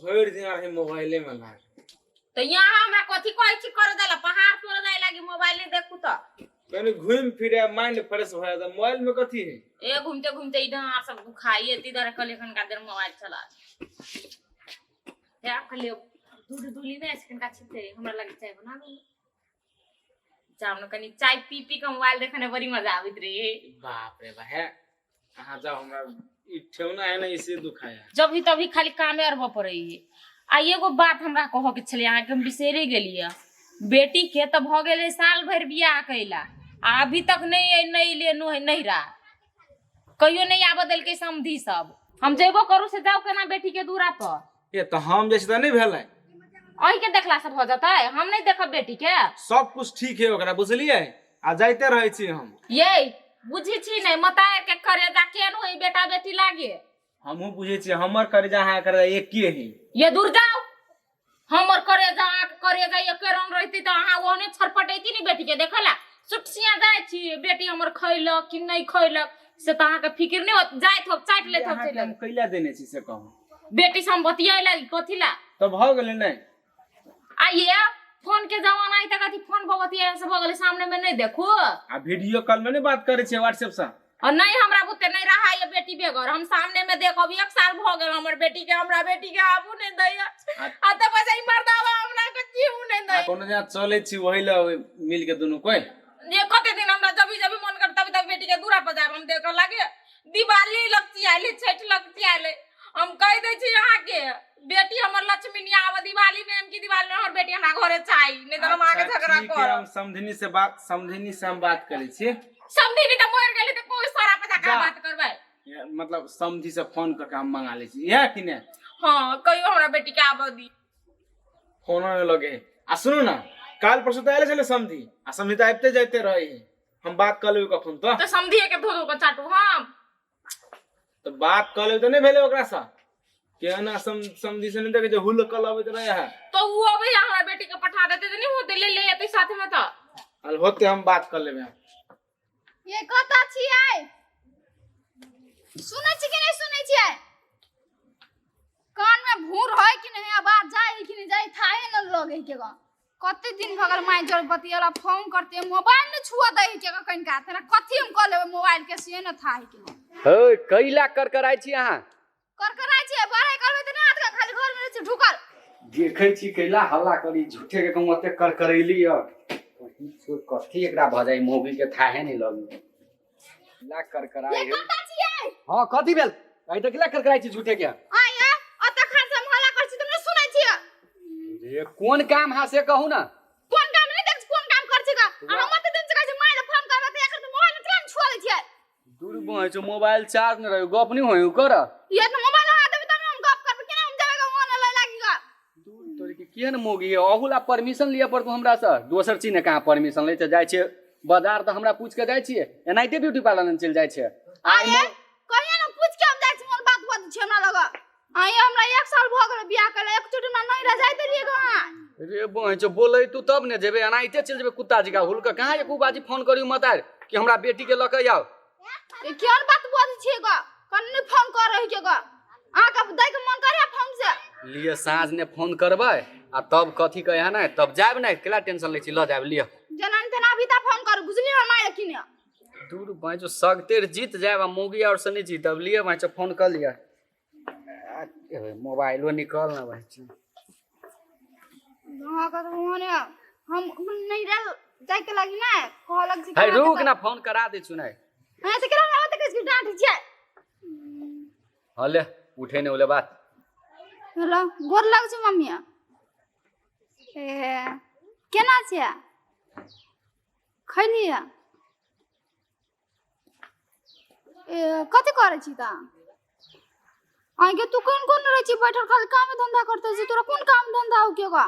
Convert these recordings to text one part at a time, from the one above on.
भर दिन रहे मोबाइले में लाग तो यहाँ हमरा कथी कहै छी कर देला पहाड़ तोड़ जाय लागी मोबाइल नहीं देखू तो कने घूम फिरे माइंड फ्रेश हो जाता मोबाइल में कथी है ए घूमते घूमते इधर सब दुखाई इधर कलेखन का देर मोबाइल चला या कले दूध दूली में सेकंड का छिते हमरा लगे चाय बना दो जाम कनी चाय पी पी के मोबाइल देखने बड़ी मजा आवित रे बाप रे बा है कहां जाओ हमरा ई ठेवना है ना इसे दुखाया जब भी तभी खाली कामे और हो पड़ई है आ एगो बात हमरा कहो के छले अहाँ के हम बिसेरे गेलिए बेटी के त भ गेले साल भर बियाह कइला अभी तक नहीं लेनो है नहीं रहा कहियो नहीं आब देल के समधी सब हम जेबो करू से जाओ केना बेटी के दूरा पर ये तो हम जैसे तो नहीं भेलै अही के देखला सब हो जाता है हम नहीं देखब बेटी के सब कुछ ठीक है ओकरा बुझलिए आ जाइते रहे छी हम ये बुझी छी नहीं मताए के करे जा केन होई बेटा बेटी लागे हमहु बुझे छी हमर करेजा है करे एक की है ये दूर जाओ हमर करेजा ये केरन रहती त अहाँ ओने छरपटैती नहीं बेटी के देखला सुटसिया जाय छी बेटी हमर खइलक कि नहीं खइलक से त अहाँ के फिक्र नहीं होत जाय थोक चाट ले थोक चले हम कैला देने छी से कहूं बेटी संबतिया लागी कथिला तो भ गेलै नहीं आइए फोन के जमाना आई त कथि फोन बबतिया से बगल सामने में नहीं देखो आ वीडियो कॉल में नहीं बात करे छे व्हाट्सएप से और नहीं हमरा बुते नहीं रहा ये बेटी बेगर हम सामने में देखब एक साल भ गेल हमर बेटी के हमरा बेटी के आबू नहीं दैया आ त बस ई मर्दावा हमरा के जीव नहीं दै कोनो जहाँ चले छी वही ल मिल के दोनों कोई ये कते दिन हमरा जब मन कर तब बेटी के दूरा पर जाब हम देख लागे दिवाली लगती आले छठ लगती आले हम कह दे छी यहां के बेटी हमर लक्ष्मी आव दिवाली में हम की दिवाली में हमर बेटी हमरा घरे चाहि नहीं त हम आगे झगड़ा कर हम समधिनी से हम बात करे छी समधिनी त मर गेली त कोई सारा पता का बात करबै मतलब समधी से फोन करके हम मंगा ले छी यह कि ने हां कहियो हमरा बेटी के आब दी फोन में लगे आ सुनो ना काल परसों तो आले चले समधी आ समधी तो आते जाते रहे हम बात कर लेबे कखन तो समधी के धो को चाटू हम तो बात कर ले तो नहीं भेले ओकरा सा के ना समधी से नहीं देखे जो हुल कल आवे रहे है तो वो अभी हमरा बेटी के पठा देते तो नहीं होते ले आते साथ में तो अल होते हम बात कर लेबे ये कता छियै सुनै छी कि नहीं सुनै छियै कान में भूर है कि नहीं आवाज जाए कि नहीं जाए थाहे न लगे के ग कते दिन भगल माय जोर बतियाला फोन करते मोबाइल न छुआ दे के कन का तेरा कथि हम क लेबे मोबाइल के से न थाहे के हे कैला करकराई छी अहाँ करकराई छी बारे करबे त ना हाथ का खाली घर में छी ढुकल देखे छी कैला हल्ला करी झूठे के कहूं ओते करकरैली य कथि एकरा भ जाई मोगी के थाहे नहीं लगी ला करकराई ये कता छियै हां कथि भेल आई त कैला करकराई छी झूठे के आया अत खान से हल्ला कर छी तुमने सुनै छियै रे कोन काम हा से कहू ना कोन काम नहीं देख कोन काम कर छी का हम मत दिन से कहै छी माय फोन करबे त एकर मोबाइल तुरंत छुआ लै छियै दूर बहे छ मोबाइल चार्ज न रहे गप नहीं होय कर ये तो मोबाइल आ देबे त हम गप करबे केना हम जाबे का मन लै लागी का दूर तोरे के केन मोगी है अहुला परमिशन लिया पड़तो हमरा से दोसर चीज ने कहां परमिशन ले त जाय छै बाजार त हमरा पूछ के जाय छियै एनाइते ब्यूटी पार्लर में चल जाय छै आये कहिया न पूछ के हम जाय छी मोर बात बात छै हमरा लगा आये हमरा 1 साल भ गेल बियाह करे एक चोट ना नहीं रह जाय तरिए गा रे बहे छ बोलै तू तब ने जेबे एनाइते चल जेबे कुत्ता जका हुलका कहां एक बाजी फोन करियो मत आर कि हमरा बेटी के लके आओ ये केन बात बोल छी गा कन्ने फोन कर रही के गा आ का दई के मन करे फोन से लिए साँझ ने फोन करबै आ तब कथि कहे ना तब जाब ना केला टेंशन ले छी ल जाब लिया जनन तना अभी ता फोन कर बुझली हम माय किने दूर भाई जो सगतेर जीत जाए मोगी और सनी जी तब लिए भाई फोन कर लिया मोबाइलो निकल ना भाई हां का होने हम नहीं रह जाय के लागी ना कहलक जी है रुक ना फोन करा दे सुनाई हां से केना होते किस डांट छै हले उठे ने ओले बात हेलो गोर लाग छै मम्मी ए केना छै खैलिया ए कथि करे छी ता आई के तू कोन रह छी बैठल खाली काम धंधा करते छी तोरा कोन काम धंधा हो के गा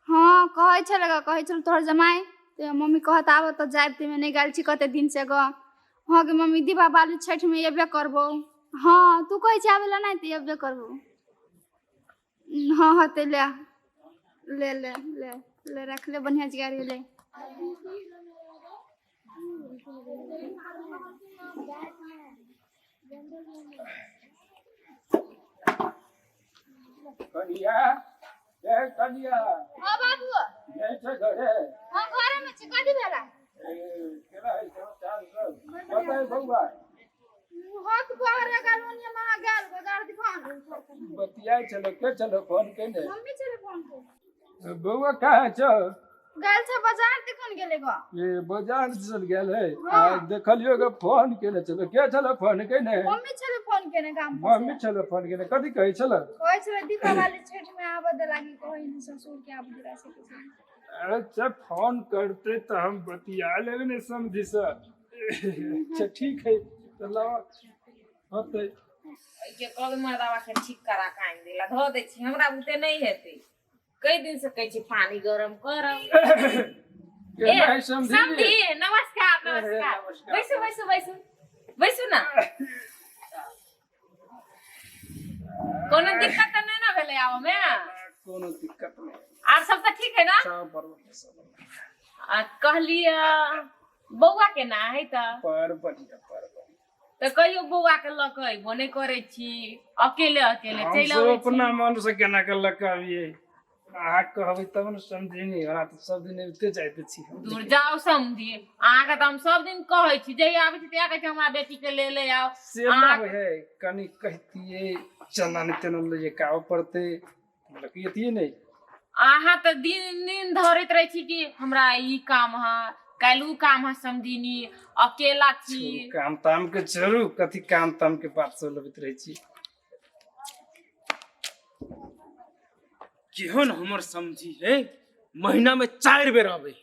हां कहै छल तोहर जमाई ते मम्मी कहत आब त जाब ते में नहीं गेल छी कते दिन से ग हां के मम्मी दीपावली छठ में एबे करबो हां तू कहै छी आबेला नहीं त एबे करबो हां ते ले रख ले बढ़िया जगह ले कनिया ए कनिया हां बाबू ये छ घरे हां घरे में छी कथि भेला केना है समाचार सब बताए बउआ हक बाहर गालोनिया मा गाल बाजार दिखान बतियाई चलो के चलो फोन केने मम्मी चले फोन को बउआ कहाँ छ गाल से बाजार दिखान गेले गो ये बाजार चल गेल है आ देखलियो ग फोन केने चलो के चलो फोन केने मम्मी चले फोन केने काम मम्मी चलो फोन केने कथि कहै छल कोइ छले दीपावली छठ में आबद लागी कोइ नहीं ससुर के आबद रह सके अच्छा फोन करते तो हम बतिया लेबे ने समझी सर अच्छा ठीक है तो लाओ होते के कल मर्दावा के ठीक करा कान देला धो दे छी हमरा बुते नहीं हेते कई दिन से कहै छी पानी गरम करब के नहीं समझी समझी नमस्कार नमस्कार बैसु बैसु बैसु बैसु ना कोनो दिक्कत तो नहीं ना भेले आव में कोनो दिक्कत नहीं आर सब तो ठीक है ना सब बरोबर सब आ कहलिए बौआ के ना है त पर बढ़िया तो कहियो बौआ के लकै बने करे छी अकेले अकेले हम चल सब आबै अपना मन से केना के लकाविए आ कहबै तब न समझी नहीं हमरा तो सब दिन उते जाइते छी दूर जाओ समझी अहाँ के तो हम सब दिन कहै छी जे आबै छी ते कहै छी हमरा बेटी के ले आओ से ना है कनी कहतिए चना ने तेन ले काव पड़ते लकियतिए नहीं अहाँ तो दिन दिन धरैत रहे छी कि हमरा ई काम है कैलू काम है समझीनी अकेला छी काम ताम के जरूर कथी काम ताम के बात सब लबित रहे छी केहन हमर समझी है महीना में 4 बेर आवे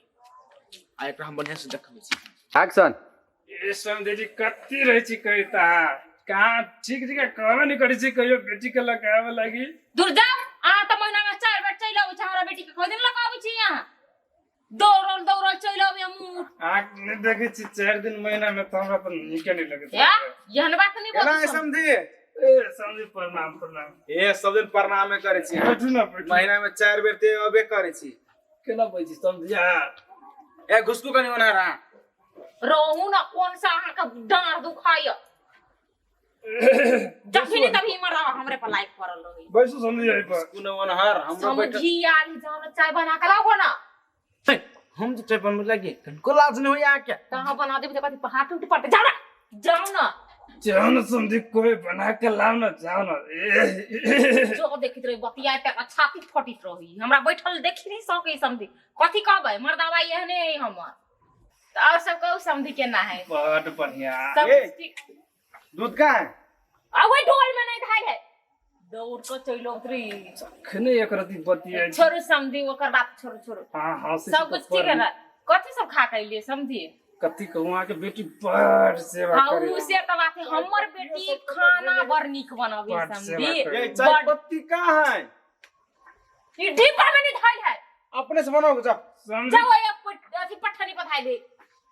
आ एकरा हम बढ़िया से देखबै छी एक्शन ये समझे जी कत्ती रहे छी कहता कहाँ ठीक जगह कहबे नहीं करी छी कहियो बेटी के लगावे लगी दूर जाओ अहाँ तो महीना में 4 बेर चल आबै छी हमरा बेटी के कोई दिन लगाबै छी यहाँ दौड़ल दौड़ल चल आबै हम आँख नहीं देखे छी 4 दिन महीना में तो हमरा तो निके नहीं लगे या यहन बात नहीं केना बोल समझी ए समझी प्रणाम प्रणाम ए सब दिन प्रणाम करे छी बैठू ना बैठू महीना में 4 बेर ते अबे करे छी केना बैठी समझिया ए घुसकू कनी बना रहा रहू ना कौन सा अहाँ का डांर दुखाय जखनी तभी मरा हमरे पर लाइक करल रही बैठू समझिया पर कुनो वनहर हमरा बैठ समझी आली जानो चाय बना के लाओ ना हम तो चाय बनने लगे को लाज नहीं होई आ क्या कहां बना देबे कथि पहाड़ टूट पड़ते जाओ ना जाओ ना समझी कोई बना के लाओ ना जाओ ना जो देखित रही बतिया तक छाती फटित रही हमरा बैठल देखि नहीं सके समझी कथि कहबै मर्दावा एहने है हमर त और सब कहू समझी केना है बहुत बढ़िया सब ए, ठीक दूध का है आ वही ढोल में नहीं धाय है दौड़ को चलो उतरी खने एक रति बतिया छोरू समझी ओकर बात छोरू हां हां सब कुछ ठीक है ना कथि सब खा के लिए समझी कथी कहूं के बेटी बड़ सेवा हां करे उसे तो बात है हमर बेटी खाना बड़ निक बनावे बड़ समझी सेवा करे। ये चाय पत्ती का है ये ढीपर में नहीं धाय है अपने से बनाओ जा समझी जाओ एक अथी पठनी पठाई दे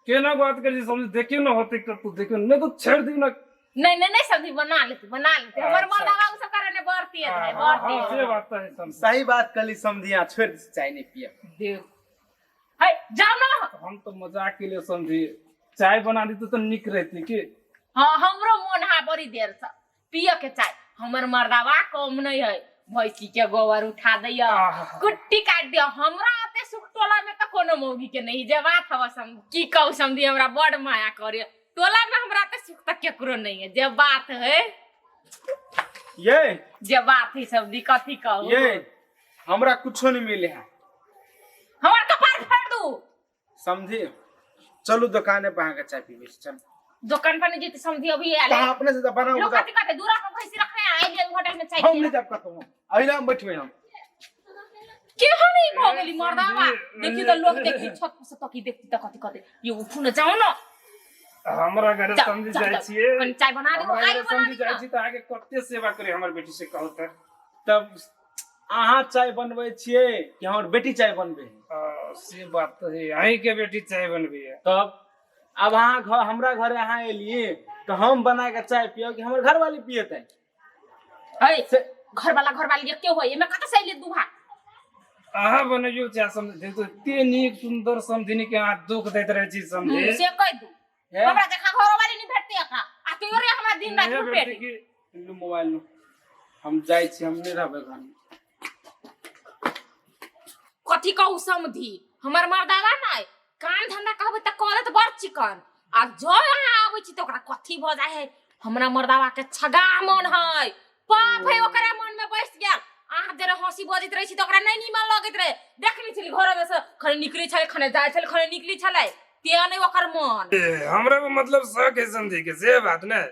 केना बात करी समझ देखियो ना होते तो तू देखियो नहीं तो छेड़ दी ना नहीं समझी बना लेते हमर अच्छा। मर्दावा उ सब करने बढ़ती है हां बढ़ती से है बात है समझ सही बात कली समझिया छोड़ दे चाय नहीं पिए देव है जाओ ना हम तो मजाक के लिए समझी चाय बना दी तो निक रहती कि हां हमरो मन हा बड़ी देर से पिए के चाय हमर मर्दावा कम नहीं है भैंसी के गोबर उठा दैया कुट्टी काट दिया हमरा आते सुख टोला में तो कोनो मौगी के नहीं जे बात हवा सम की कहू समझी हमरा बड़ माया करे टोला में हमरा तो सुख तक केकरो नहीं है जे बात है ये जे बात है सब दिक्कत ही कहू ये हमरा कुछो नहीं मिले है हमर कपार फाड़ दू समझी चलो दुकाने पे आके चाय पीबे चल दुकान पर नहीं जीते समझी अभी आले कहां अपने से बनाओ लोग जा कथि कहते दूरा पर भैंसी रखे आए लिए होटल में चाय हम पिए नहीं जब करतो अभी हम बैठबे हम के हनी भ गेली मर्दावा देखि त लोग देखि छत से तकी देखि त कथि कहते ये उठू न जाओ न हमरा घर समझी जाय छिए कनि चाय बना दे हमरा काई घर बना समझी जाय छी त आगे कते सेवा करे हमर बेटी से कहू त तब अहाँ चाय बनबै छिए कि हमर बेटी चाय बनबे से बात तो है आई के बेटी चाय बनबी है तब अब अहाँ घर हमरा घरे अहाँ एलिए तो हम बना के चाय पियो कि हमर घर वाली पियते है घर वाली के हो एमे कत से ले दुहा आहा बनइयो चाय समझ देख तो ते नीक सुंदर समझिनी के हाथ दुख दैत रहे छी समझे से कह दू हमरा जखा घर वाली नहीं भेटते का आ तोरे हमरा दिन रात ये में बेटी पेट की लो मोबाइल लो हम जाय छी हम नहीं रहबे घर में कथी कहू समधी हमर मर्दावा नहीं काम धंधा कहबे त करत बड़ चिकन आ जो यहाँ आबै छी त ओकरा कथी भ जाय है हमरा मर्दावा के छगा मन है पाप है ओकरा मन में बैस गेल आह जरा हंसी बजित रही छी त ओकरा नहीं निमन लगत रहे देखली छली घर में से खने निकली छले खने जाय छले खने निकली छले ते नहीं ओकर मन हमरा मतलब शक है समझी के से बात न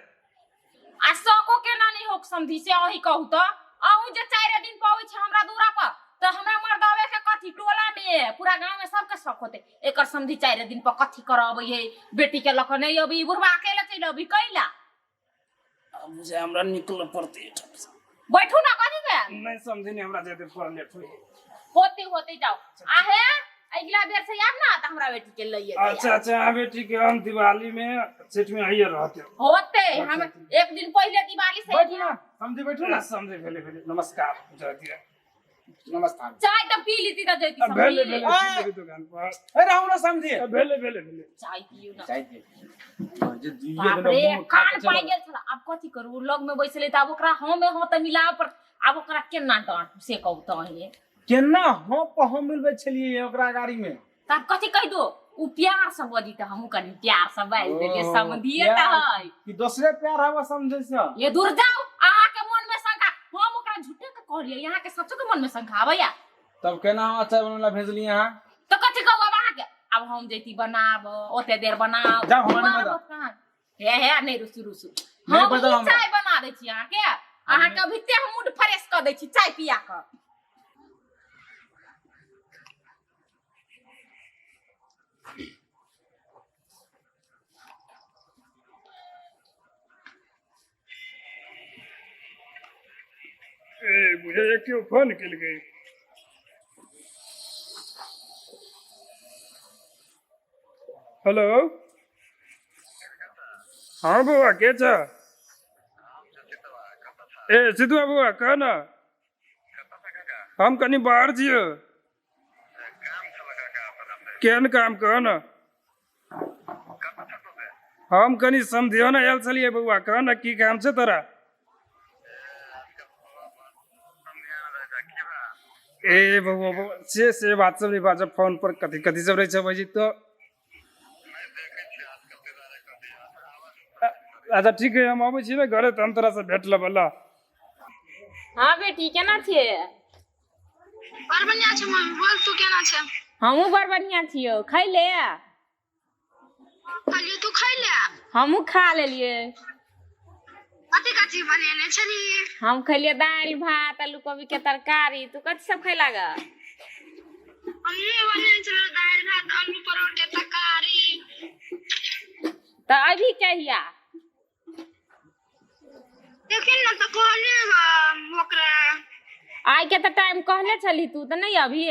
आ सको केना नहीं हो समझी से अही कहू त अहू जे 4 दिन पावे छ हमरा दूरा पर तो हमरा मर्दावे के कथी टोला में पूरा गांव में सबके शक होते एकर समझी 4 दिन पर कथी करबै है बेटी के लख नहीं अभी बुढ़वा अकेले चल अभी कैला मुझे हमरा निकल पड़ते बैठू ना कथी के नहीं समझी नहीं हमरा जेते पर लेट होते होते जाओ आहे अगला बेर से आब ना त हमरा बेटी के लइए अच्छा बेटी के हम दिवाली में सेट में आइए रहते होते हम एक दिन पहले दिवाली से बैठू ना समझी बैठू ना समझे भेले नमस्कार जय नमस्कार। चाय त पी लीती त जैती भेले समझी मेरी दुकान पर ए रहू ना समझी भेले चाय पियो ना चाहिए जे दुइये बाप दिन रे मुंह खा कान के पाई चलो गेल छला अब कथी करू लग में बैसले त अब ओकरा हम हो त मिलाव पर अब ओकरा केना डांट से कहू त है केना हो पहो मिलबे छलिए ओकरा गाड़ी में तब कथी कह दो उ प्यार से बजी त हमहू कनी प्यार से बाज देलिए समझिए त है कि दूसरे प्यार हवा समझे से ये दूर जाओ आहा के मन में शंका हम ओकरा झूठे के कहलिए यहाँ के सच्चो के मन में शंका आबैया तब केना हम अचार बनला भेजली यहाँ तो कथी कहू अब आहा के अब हम जैती बनाब ओते देर बनाब जाओ हमारे में जाओ। हे नहीं रुसु नहीं हम बदल हमरा। चाय बना दै छी अहाँ के अहाँ के अभी ते मूड फ्रेश कर दै छी चाय पिया के मुझे एक क्यों फोन किल गई हेलो हाँ बुआ के छ ए सिद्धुआ बुआ कह न हम कनी बाहर छियो केहन काम कह न हम कनी समझियो न आयल छलिए बुआ कह न की काम छै तोरा ए बाबू से बात सब नहीं बात फोन पर कथी कथी सब रहे छै भाई तो अच्छा ठीक है हम आबै छी ना घरे त हम तोरा से भेट लेब ला हाँ बेटी केना छिए बड़ बढ़िया छै मम्मी बोल तू केना छै हमहू बड़ बढ़िया छियो खैले कहलिए तू खाइ ले हमहू खा लेलिए कथी कथी बनेने छली हम खैलिए दाल भात आलू कोबी के तरकारी तू कथी सब खैला ग हमने बनेने छली दाल भात आलू परोर के तरकारी तो अभी कहिया लेकिन न तो कहले ओकरा आई के तो टाइम कहले छली तू तो नहीं अभी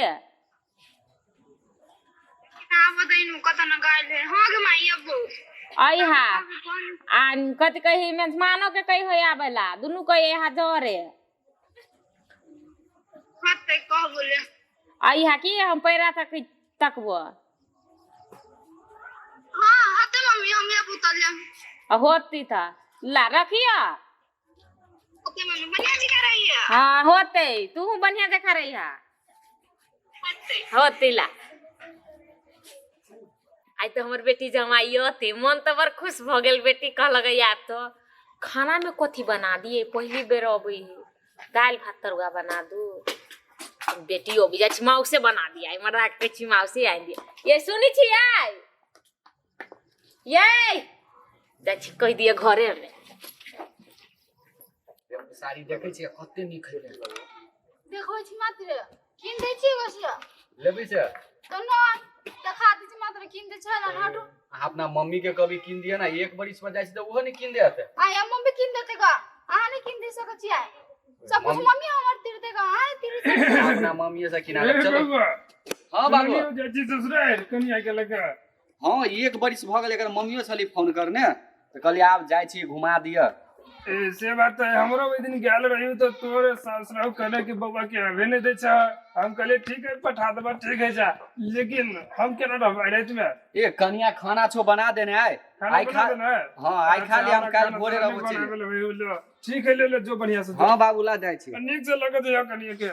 ना बदैनु कत न गाइले हां गे माई अब्बू आई हा आ कथी कही मेहमानों के कही हो आवेला दुनू कही हा जरे कते कह बोले आई हा की हम पैरा तकबो हां हते मम्मी हम ये बुतल होती था ला रखिया ओके मम्मी बढ़िया जी कर रही है हाँ होते तू बढ़िया देखा रही है होती ला आई तो हमर बेटी जमाई होते मन तो बड़ खुश भ गेल बेटी कहलक यार तो खाना में कथी बना दिए पहली बेर अबै दाल भात तरुआ बना दू बेटी अभी जा माऊ से बना दिया मरा के छी माऊ से आई दिया ये सुनी छी आई ये जा कह दिए घरे में साड़ी देखे छी कते नीक है देखो छी मात्र किन दै छी गसिया लेबी से तो न देखा दै छी मात्र किन दै छला हटो अपना मम्मी के कभी किन दिया ना एक बरिस पर जाय छी तो ओहो नहीं किन देते आय मम्मी किन देते का आ नहीं किन दे सक छी आय सब कुछ मम्मी हमर तीर देगा हां तीर अपना मम्मी से किना ले चलो हां बाबू जाची ससुराल कनिया के लगा हां एक बरिस भ गेल एकर मम्मियो छली फोन करने तो कहली आप जाय छी घुमा दिया से बात है हमरो ओइ दिन गेल रही तो तोरे ससुराल कहले कि बउवा के अभी नहीं दे छ हम कहले ठीक है पठा देबा ठीक है जा लेकिन हम केना रहबै रात में ए कनिया खाना छो बना देने आय आई खा हां आई खा ले हम काल भोरे रहबो छी ठीक है ले जो बढ़िया से हां बाबू ला जाय छी नीक से लगत है कनिया के